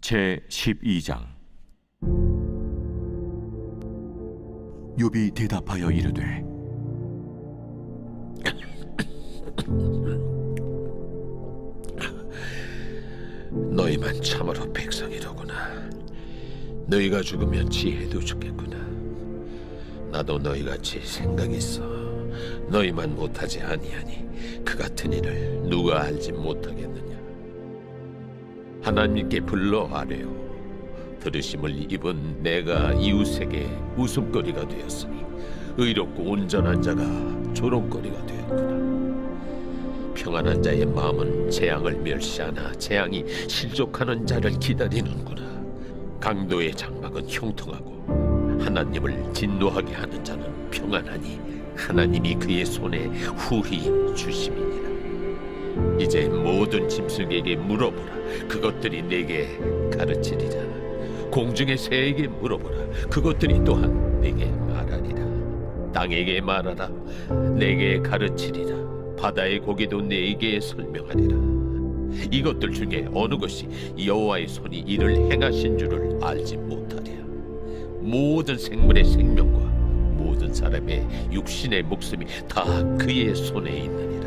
제12장. 욥이 대답하여 이르되 너희만 참으로 백성이로구나. 너희가 죽으면 지혜도 죽겠구나. 나도 너희같이 생각이 있어. 너희만 못하지 아니하니 그 같은 일을 누가 알지 못하겠느냐. 하나님께 불러 아뢰어. 들으심을 입은 내가 이웃에게 웃음거리가 되었으니 의롭고 온전한 자가 조롱거리가 되었구나. 평안한 자의 마음은 재앙을 멸시하나 재앙이 실족하는 자를 기다리는구나. 강도의 장막은 형통하고 하나님을 진노하게 하는 자는 평안하니 하나님이 그의 손에 후히 주심이니라. 이제 모든 짐승에게 물어보라. 그것들이 내게 가르치리라. 공중의 새에게 물어보라. 그것들이 또한 내게 말하리라. 땅에게 말하라. 내게 가르치리라. 바다의 고기도 내게 설명하리라. 이것들 중에 어느 것이 여호와의 손이 이를 행하신 줄을 알지 못하랴. 모든 생물의 생명과 모든 사람의 육신의 목숨이 다 그의 손에 있느니라.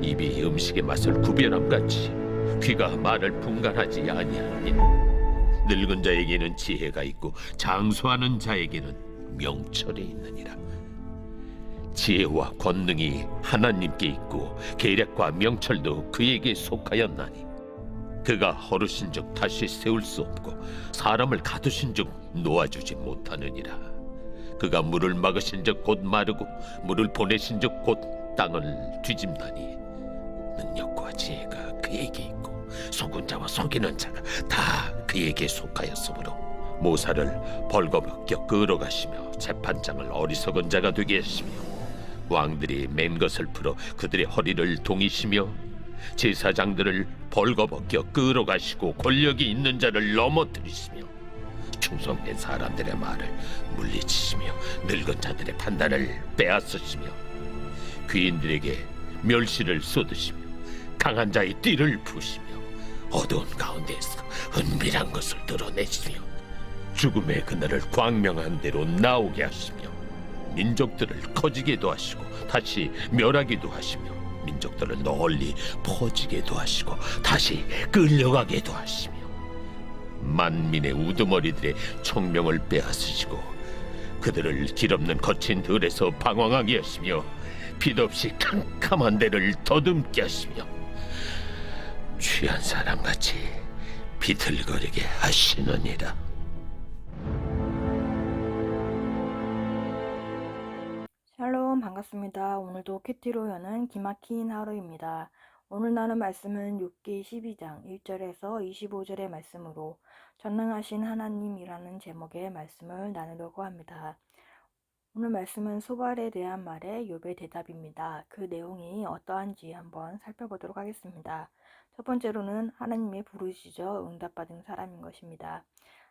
입이 음식의 맛을 구별함같이 귀가 말을 분간하지 아니하니 늙은 자에게는 지혜가 있고 장수하는 자에게는 명철이 있느니라. 지혜와 권능이 하나님께 있고 계략과 명철도 그에게 속하였나니 그가 허르신즉 다시 세울 수 없고 사람을 가두신즉 놓아주지 못하느니라. 그가 물을 막으신즉 곧 마르고 물을 보내신즉 곧 땅을 뒤집나니 능력과 지혜가 그에게 있고 속은 자와 속이는 자가 다 그에게 속하였으므로 모사를 벌거벗겨 끌어가시며 재판장을 어리석은 자가 되게 하시며 왕들이 맨 것을 풀어 그들의 허리를 동이시며 제사장들을 벌거벗겨 끌어가시고 권력이 있는 자를 넘어뜨리시며 충성된 사람들의 말을 물리치시며 늙은 자들의 판단을 빼앗으시며 귀인들에게 멸시를 쏟으시며 강한 자의 띠를 부시며 어두운 가운데에서 은밀한 것을 드러내시며 죽음의 그날을 광명한 대로 나오게 하시며 민족들을 커지게도 하시고 다시 멸하기도 하시며 민족들을 널리 퍼지게도 하시고 다시 끌려가게도 하시며 만민의 우두머리들의 총명을 빼앗으시고 그들을 길없는 거친 들에서 방황하게 하시며 빛없이 캄캄한 데를 더듬게 하시며 취한 사람같이 비틀거리게 하시느니라. 샬롬, 반갑습니다. 오늘도 큐티로 여는 기막힌 하루입니다. 오늘 나눌 말씀은 욥기 12장 1절에서 25절의 말씀으로 전능하신 하나님이라는 제목의 말씀을 나누려고 합니다. 오늘 말씀은 소발에 대한 말에 욥의 대답입니다. 그 내용이 어떠한지 한번 살펴보도록 하겠습니다. 첫 번째로는 하나님의 부르시죠. 응답받은 사람인 것입니다.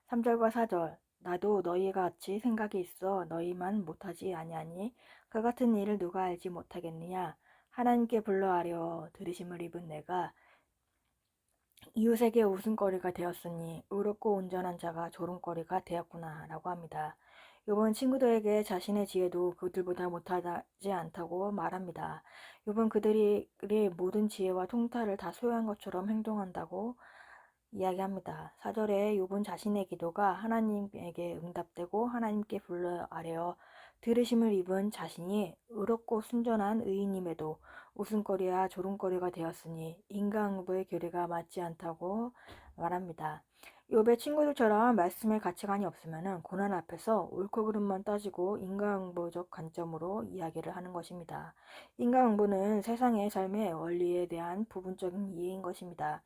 3절과 4절 나도 너희가 같이 생각이 있어 너희만 못하지 아니하니 그 같은 일을 누가 알지 못하겠느냐. 하나님께 불러하려 들으심을 입은 내가 이웃에게 웃음거리가 되었으니 의롭고 온전한 자가 조롱거리가 되었구나 라고 합니다. 욥은 친구들에게 자신의 지혜도 그들보다 못하지 않다고 말합니다. 욥은 그들이 모든 지혜와 통달을 다 소유한 것처럼 행동한다고 이야기합니다. 4절에 욥은 자신의 기도가 하나님에게 응답되고 하나님께 불러 아뢰어 들으심을 입은 자신이 의롭고 순전한 의인임에도 웃음거리와 조롱거리가 되었으니 인간응보의 교리가 맞지 않다고 말합니다. 욥의 친구들처럼 말씀의 가치관이 없으면 고난 앞에서 옳고 그름만 따지고 인간응보적 관점으로 이야기를 하는 것입니다. 인간응보는 세상의 삶의 원리에 대한 부분적인 이해인 것입니다.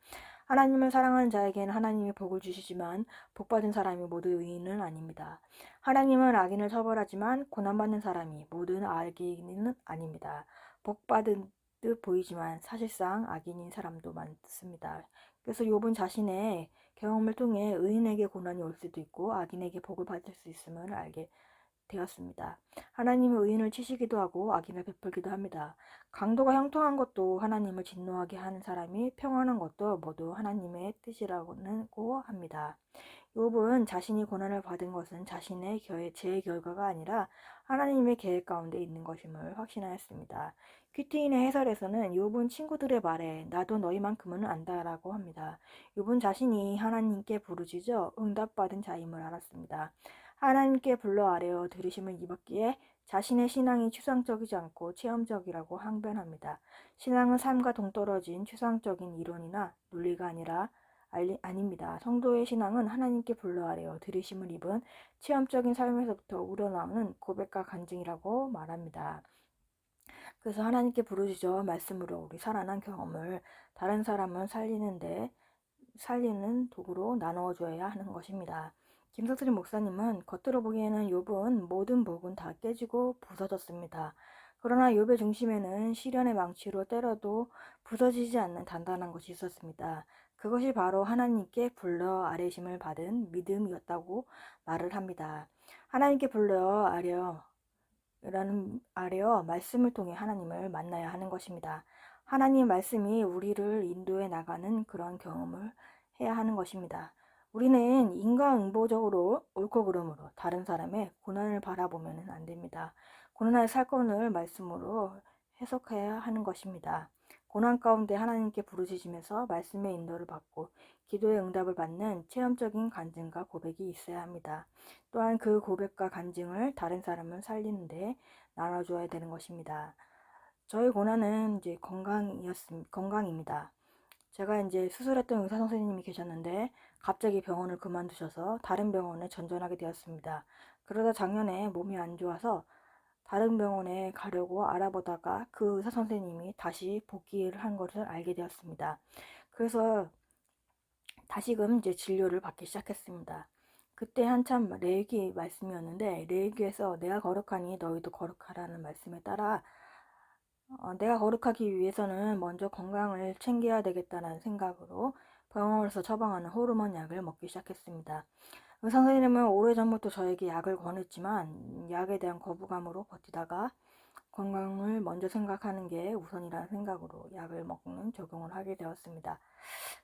하나님을 사랑하는 자에게는 하나님이 복을 주시지만 복받은 사람이 모두 의인은 아닙니다. 하나님은 악인을 처벌하지만 고난받는 사람이 모든 악인은 아닙니다. 복받은 듯 보이지만 사실상 악인인 사람도 많습니다. 그래서 욥은 자신의 경험을 통해 의인에게 고난이 올 수도 있고 악인에게 복을 받을 수 있음을 알게 되었습니다. 하나님은 의인을 치시기도 하고 악인을 베풀기도 합니다. 강도가 형통한 것도 하나님을 진노하게 하는 사람이 평안한 것도 모두 하나님의 뜻이라고 합니다. 욥은 자신이 고난을 받은 것은 자신의 죄의 결과가 아니라 하나님의 계획 가운데 있는 것임을 확신하였습니다. 큐티인의 해설에서는 욥은 친구들의 말에 나도 너희만큼은 안다라고 합니다. 욥은 자신이 하나님께 부르짖어 응답받은 자임을 알았습니다. 하나님께 불러 아뢰어 들으심을 입었기에 자신의 신앙이 추상적이지 않고 체험적이라고 항변합니다. 신앙은 삶과 동떨어진 추상적인 이론이나 논리가 아닙니다. 성도의 신앙은 하나님께 불러 아뢰어 들으심을 입은 체험적인 삶에서부터 우러나오는 고백과 간증이라고 말합니다. 그래서 하나님께 부르짖어 말씀으로 우리 살아난 경험을 다른 사람을 살리는 도구로 나누어줘야 하는 것입니다. 김석철 목사님은 겉으로 보기에는 욥은 모든 복은 다 깨지고 부서졌습니다. 그러나 욥의 중심에는 시련의 망치로 때려도 부서지지 않는 단단한 것이 있었습니다. 그것이 바로 하나님께 불러 아뢰심을 받은 믿음이었다고 말을 합니다. 하나님께 불러 아뢰어 말씀을 통해 하나님을 만나야 하는 것입니다. 하나님의 말씀이 우리를 인도해 나가는 그런 경험을 해야 하는 것입니다. 우리는 인과응보적으로 옳고 그름으로 다른 사람의 고난을 바라보면 안 됩니다. 고난의 사건을 말씀으로 해석해야 하는 것입니다. 고난 가운데 하나님께 부르짖으면서 말씀의 인도를 받고 기도의 응답을 받는 체험적인 간증과 고백이 있어야 합니다. 또한 그 고백과 간증을 다른 사람을 살리는데 나눠줘야 되는 것입니다. 저의 고난은 이제 건강입니다. 제가 이제 수술했던 의사 선생님이 계셨는데 갑자기 병원을 그만두셔서 다른 병원에 전전하게 되었습니다. 그러다 작년에 몸이 안 좋아서 다른 병원에 가려고 알아보다가 그 의사 선생님이 다시 복귀를 한 것을 알게 되었습니다. 그래서 다시금 이제 진료를 받기 시작했습니다. 그때 한참 레위기 말씀이었는데 레위기에서 내가 거룩하니 너희도 거룩하라는 말씀에 따라 내가 거룩하기 위해서는 먼저 건강을 챙겨야 되겠다는 생각으로 병원에서 처방하는 호르몬 약을 먹기 시작했습니다. 의사 선생님은 오래전부터 저에게 약을 권했지만 약에 대한 거부감으로 버티다가 건강을 먼저 생각하는 게 우선이라는 생각으로 약을 먹는 적용을 하게 되었습니다.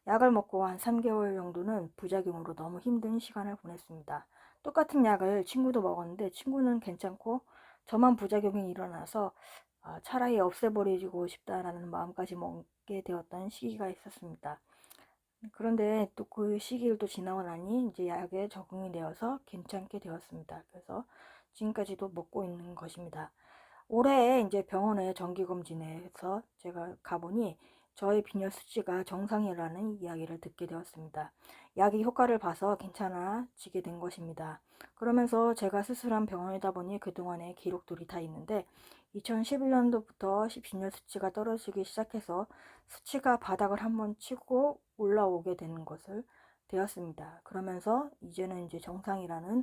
약을 먹고 한 3개월 정도는 부작용으로 너무 힘든 시간을 보냈습니다. 똑같은 약을 친구도 먹었는데 친구는 괜찮고 저만 부작용이 일어나서 차라리 없애버리고 싶다라는 마음까지 먹게 되었던 시기가 있었습니다. 그런데 또 그 시기를 또 지나고 나니 이제 약에 적응이 되어서 괜찮게 되었습니다. 그래서 지금까지도 먹고 있는 것입니다. 올해 이제 병원에 정기검진에서 제가 가보니 저의 빈혈 수치가 정상이라는 이야기를 듣게 되었습니다. 약이 효과를 봐서 괜찮아지게 된 것입니다. 그러면서 제가 수술한 병원이다 보니 그동안의 기록들이 다 있는데 2011년도부터 빈혈 수치가 떨어지기 시작해서 수치가 바닥을 한번 치고 올라오게 되는 것을 되었습니다. 그러면서 이제는 이제 정상이라는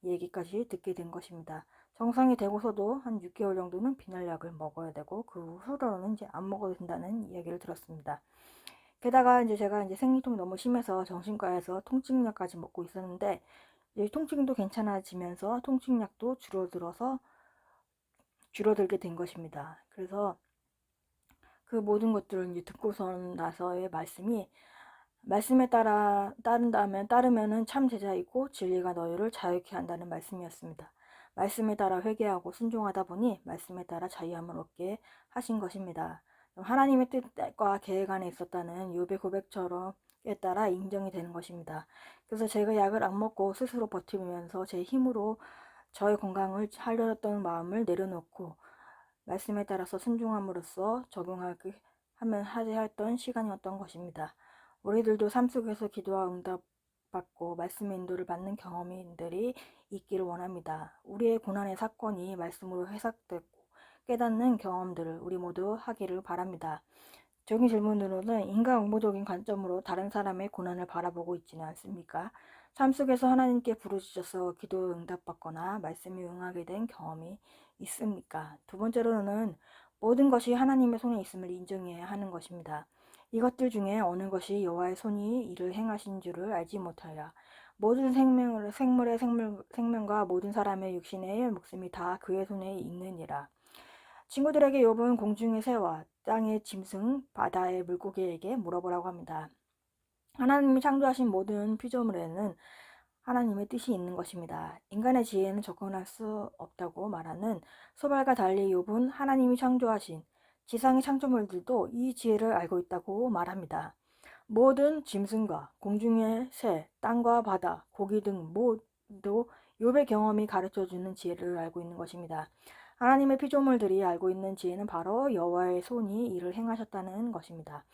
얘기까지 듣게 된 것입니다. 정상이 되고서도 한 6개월 정도는 빈혈약을 먹어야 되고 그 후로는 이제 안 먹어도 된다는 이야기를 들었습니다. 게다가 이제 제가 이제 생리통이 너무 심해서 정신과에서 통증약까지 먹고 있었는데 이제 통증도 괜찮아지면서 통증약도 줄어들게 된 것입니다. 그래서 그 모든 것들을 이제 듣고서 나서의 말씀에 따르면은 참 제자이고 진리가 너희를 자유케 한다는 말씀이었습니다. 말씀에 따라 회개하고 순종하다 보니 말씀에 따라 자유함을 얻게 하신 것입니다. 하나님의 뜻과 계획 안에 있었다는 욥의 고백처럼에 따라 인정이 되는 것입니다. 그래서 제가 약을 안 먹고 스스로 버티면서 제 힘으로 저의 건강을 하려던 마음을 내려놓고 말씀에 따라서 순종함으로써 적용하게 하면 하였던 시간이었던 것입니다. 우리들도 삶 속에서 기도와 응답받고 말씀의 인도를 받는 경험들이 있기를 원합니다. 우리의 고난의 사건이 말씀으로 해석되고 깨닫는 경험들을 우리 모두 하기를 바랍니다. 적인 질문으로는 인간응보적인 관점으로 다른 사람의 고난을 바라보고 있지는 않습니까? 삶 속에서 하나님께 부르짖어서 기도 응답받거나 말씀에 응하게 된 경험이 있습니까? 두 번째로는 모든 것이 하나님의 손에 있음을 인정해야 하는 것입니다. 이것들 중에 어느 것이 여호와의 손이 이를 행하신 줄을 알지 못하여 모든 생명과 모든 사람의 육신의 목숨이 다 그의 손에 있느니라. 친구들에게 욥은 공중의 새와 땅의 짐승, 바다의 물고기에게 물어보라고 합니다. 하나님이 창조하신 모든 피조물에는 하나님의 뜻이 있는 것입니다. 인간의 지혜는 접근할 수 없다고 말하는 소발과 달리 욥은 하나님이 창조하신 지상의 창조물들도 이 지혜를 알고 있다고 말합니다. 모든 짐승과 공중의 새, 땅과 바다, 고기 등 모두 욥의 경험이 가르쳐주는 지혜를 알고 있는 것입니다. 하나님의 피조물들이 알고 있는 지혜는 바로 여호와의 손이 이를 행하셨다는 것입니다.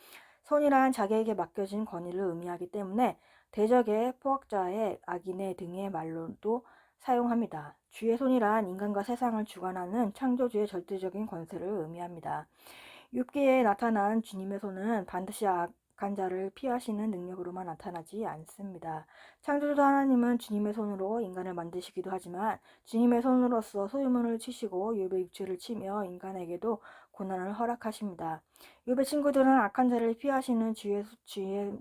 손이란 자기에게 맡겨진 권위를 의미하기 때문에 대적의 포악자의 악인의 등의 말로도 사용합니다. 주의 손이란 인간과 세상을 주관하는 창조주의 절대적인 권세를 의미합니다. 욥기에 나타난 주님의 손은 반드시 악한 자를 피하시는 능력으로만 나타나지 않습니다. 창조주 하나님은 주님의 손으로 인간을 만드시기도 하지만 주님의 손으로서 소유물을 치시고 욥의 육체를 치며 인간에게도 고난을 허락하십니다. 욥의 친구들은 악한 자를 피하시는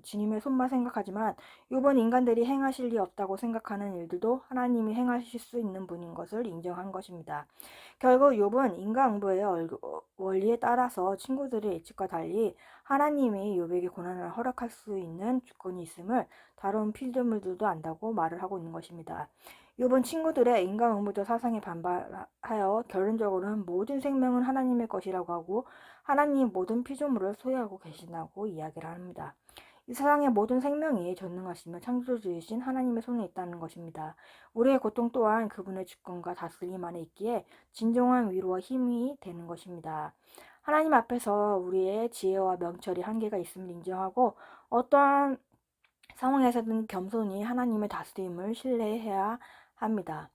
주님의 손만 생각하지만 욥은 인간들이 행하실 리 없다고 생각하는 일들도 하나님이 행하실 수 있는 분인 것을 인정한 것입니다. 결국 욥은 인과응보의 원리에 따라서 친구들의 예측과 달리 하나님이 욥에게 고난을 허락할 수 있는 주권이 있음을 다른 피조물들도 안다고 말을 하고 있는 것입니다. 욥은 친구들의 인과응보적 사상에 반발하여 결론적으로는 모든 생명은 하나님의 것이라고 하고 하나님이 모든 피조물을 소유하고 계시다고 이야기를 합니다. 이 세상의 모든 생명이 전능하시며 창조주이신 하나님의 손에 있다는 것입니다. 우리의 고통 또한 그분의 주권과 다스림 안에 있기에 진정한 위로와 힘이 되는 것입니다. 하나님 앞에서 우리의 지혜와 명철이 한계가 있음을 인정하고 어떠한 상황에서든 겸손히 하나님의 다스림을 신뢰해야 합니다.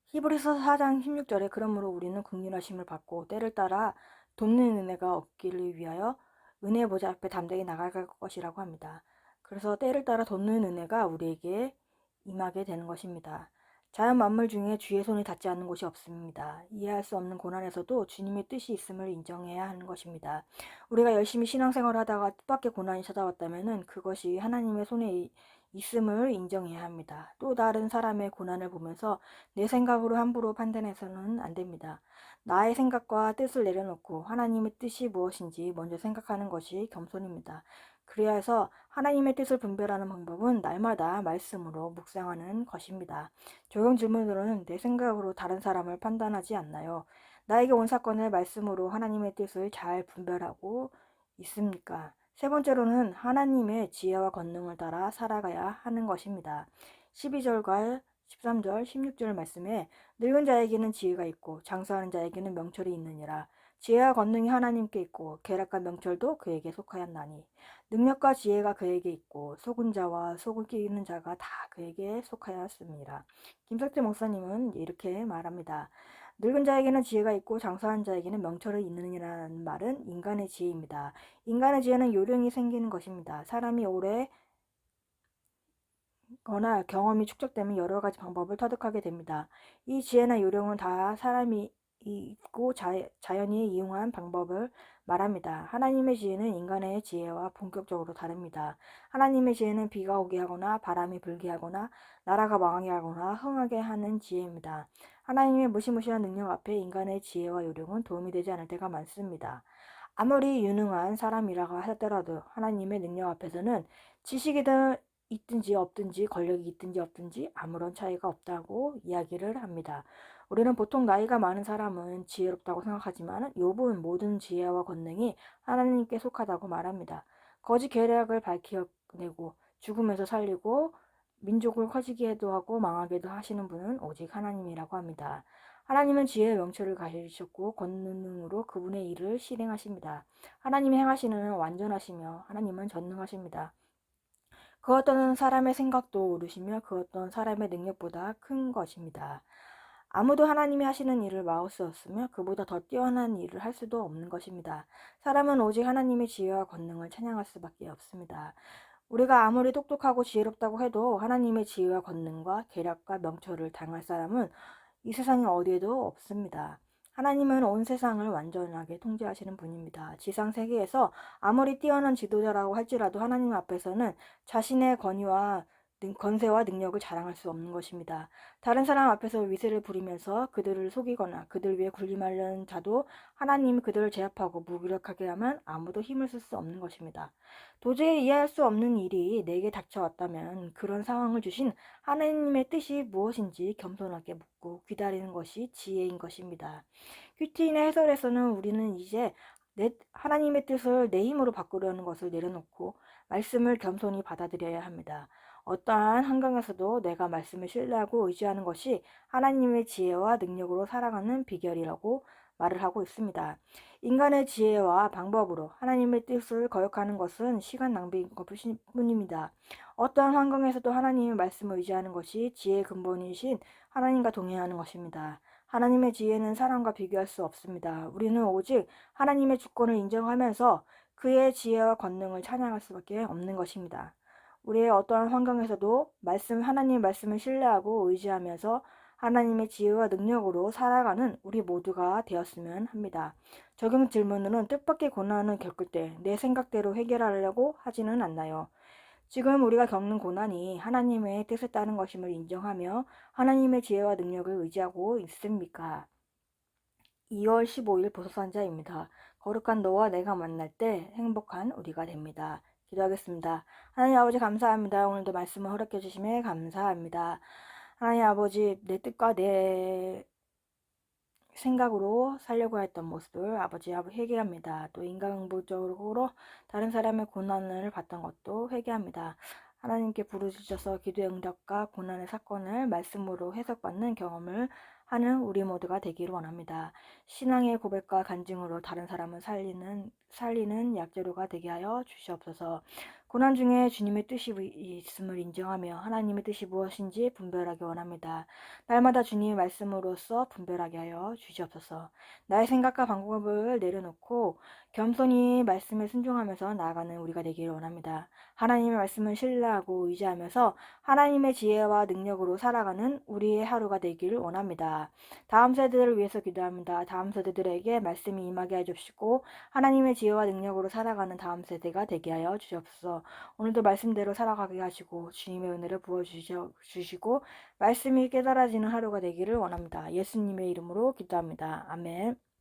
히브리서 4장 16절에 그러므로 우리는 긍휼하심을 받고 때를 따라 돕는 은혜가 없기를 위하여 은혜 보좌 앞에 담대히 나아갈 것이라고 합니다. 그래서 때를 따라 돕는 은혜가 우리에게 임하게 되는 것입니다. 자연 만물 중에 주의 손이 닿지 않는 곳이 없습니다. 이해할 수 없는 고난에서도 주님의 뜻이 있음을 인정해야 하는 것입니다. 우리가 열심히 신앙생활을 하다가 뜻밖의 고난이 찾아왔다면 그것이 하나님의 손에 있음을 인정해야 합니다. 또 다른 사람의 고난을 보면서 내 생각으로 함부로 판단해서는 안 됩니다. 나의 생각과 뜻을 내려놓고 하나님의 뜻이 무엇인지 먼저 생각하는 것이 겸손입니다. 그래야 해서 하나님의 뜻을 분별하는 방법은 날마다 말씀으로 묵상하는 것입니다. 적용 질문으로는 내 생각으로 다른 사람을 판단하지 않나요? 나에게 온 사건을 말씀으로 하나님의 뜻을 잘 분별하고 있습니까? 세 번째로는 하나님의 지혜와 권능을 따라 살아가야 하는 것입니다. 12절과 13절, 16절 말씀에 늙은 자에게는 지혜가 있고 장사하는 자에게는 명철이 있느니라. 지혜와 권능이 하나님께 있고 계략과 명철도 그에게 속하였나니 능력과 지혜가 그에게 있고 속은 자와 속을 끼는 자가 다 그에게 속하였습니다. 김석재 목사님은 이렇게 말합니다. 늙은 자에게는 지혜가 있고 장사하는 자에게는 명철이 있느니라는 말은 인간의 지혜입니다. 인간의 지혜는 요령이 생기는 것입니다. 사람이 오래 거나 경험이 축적되면 여러 가지 방법을 터득하게 됩니다. 이 지혜나 요령은 다 사람이 있고 자연이 이용한 방법을 말합니다. 하나님의 지혜는 인간의 지혜와 본격적으로 다릅니다. 하나님의 지혜는 비가 오게 하거나 바람이 불게 하거나 나라가 망하게 하거나 흥하게 하는 지혜입니다. 하나님의 무시무시한 능력 앞에 인간의 지혜와 요령은 도움이 되지 않을 때가 많습니다. 아무리 유능한 사람이라고 하더라도 하나님의 능력 앞에서는 지식이든 있든지 없든지 권력이 있든지 없든지 아무런 차이가 없다고 이야기를 합니다. 우리는 보통 나이가 많은 사람은 지혜롭다고 생각하지만 욥은 모든 지혜와 권능이 하나님께 속하다고 말합니다. 거짓 계략을 밝혀내고 죽음에서 살리고 민족을 커지게도 하고 망하게도 하시는 분은 오직 하나님이라고 합니다. 하나님은 지혜의 명철을 가지셨고 권능으로 그분의 일을 실행하십니다. 하나님이 행하시는 완전하시며 하나님은 전능하십니다. 그 어떤 사람의 생각도 오르시며 그 어떤 사람의 능력보다 큰 것입니다. 아무도 하나님이 하시는 일을 막을 수 없으며 그보다 더 뛰어난 일을 할 수도 없는 것입니다. 사람은 오직 하나님의 지혜와 권능을 찬양할 수밖에 없습니다. 우리가 아무리 똑똑하고 지혜롭다고 해도 하나님의 지혜와 권능과 계략과 명철을 당할 사람은 이 세상에 어디에도 없습니다. 하나님은 온 세상을 완전하게 통제하시는 분입니다. 지상 세계에서 아무리 뛰어난 지도자라고 할지라도 하나님 앞에서는 자신의 권세와 능력을 자랑할 수 없는 것입니다. 다른 사람 앞에서 위세를 부리면서 그들을 속이거나 그들 위에 군림하려는 자도 하나님이 그들을 제압하고 무기력하게 하면 아무도 힘을 쓸 수 없는 것입니다. 도저히 이해할 수 없는 일이 내게 닥쳐왔다면 그런 상황을 주신 하나님의 뜻이 무엇인지 겸손하게 묻고 기다리는 것이 지혜인 것입니다. 큐티인의 해설에서는 우리는 이제 하나님의 뜻을 내 힘으로 바꾸려는 것을 내려놓고 말씀을 겸손히 받아들여야 합니다. 어떠한 환경에서도 내가 말씀을 신뢰하고 의지하는 것이 하나님의 지혜와 능력으로 살아가는 비결이라고 말을 하고 있습니다. 인간의 지혜와 방법으로 하나님의 뜻을 거역하는 것은 시간 낭비인 것뿐입니다. 어떠한 환경에서도 하나님의 말씀을 의지하는 것이 지혜의 근본이신 하나님과 동행하는 것입니다. 하나님의 지혜는 사람과 비교할 수 없습니다. 우리는 오직 하나님의 주권을 인정하면서 그의 지혜와 권능을 찬양할 수밖에 없는 것입니다. 우리의 어떠한 환경에서도 하나님의 말씀을 신뢰하고 의지하면서 하나님의 지혜와 능력으로 살아가는 우리 모두가 되었으면 합니다. 적용 질문으로는 뜻밖의 고난을 겪을 때 내 생각대로 해결하려고 하지는 않나요? 지금 우리가 겪는 고난이 하나님의 뜻에 따른 것임을 인정하며 하나님의 지혜와 능력을 의지하고 있습니까? 2월 15일 보석산자입니다. 거룩한 너와 내가 만날 때 행복한 우리가 됩니다. 기도하겠습니다. 하나님 아버지 감사합니다. 오늘도 말씀을 허락해 주심에 감사합니다. 하나님 아버지 내 뜻과 내 생각으로 살려고 했던 모습을 아버지 회개합니다. 또 인간응보적으로 다른 사람의 고난을 받던 것도 회개합니다. 하나님께 부르짖어서 기도의 응답과 고난의 사건을 말씀으로 해석받는 경험을 하는 우리 모두가 되기를 원합니다. 신앙의 고백과 간증으로 다른 사람을 살리는 약재료가 되게 하여 주시옵소서. 고난 중에 주님의 뜻이 있음을 인정하며 하나님의 뜻이 무엇인지 분별하기 원합니다. 날마다 주님의 말씀으로써 분별하게 하여 주시옵소서. 나의 생각과 방법을 내려놓고 겸손히 말씀에 순종하면서 나아가는 우리가 되기를 원합니다. 하나님의 말씀을 신뢰하고 의지하면서 하나님의 지혜와 능력으로 살아가는 우리의 하루가 되기를 원합니다. 다음 세대들을 위해서 기도합니다. 다음 세대들에게 말씀이 임하게 해주시고 하나님의 지혜와 능력으로 살아가는 다음 세대가 되게 하여 주시옵소서. 오늘도 말씀대로 살아가게 하시고 주님의 은혜를 부어주시고 말씀이 깨달아지는 하루가 되기를 원합니다. 예수님의 이름으로 기도합니다. 아멘.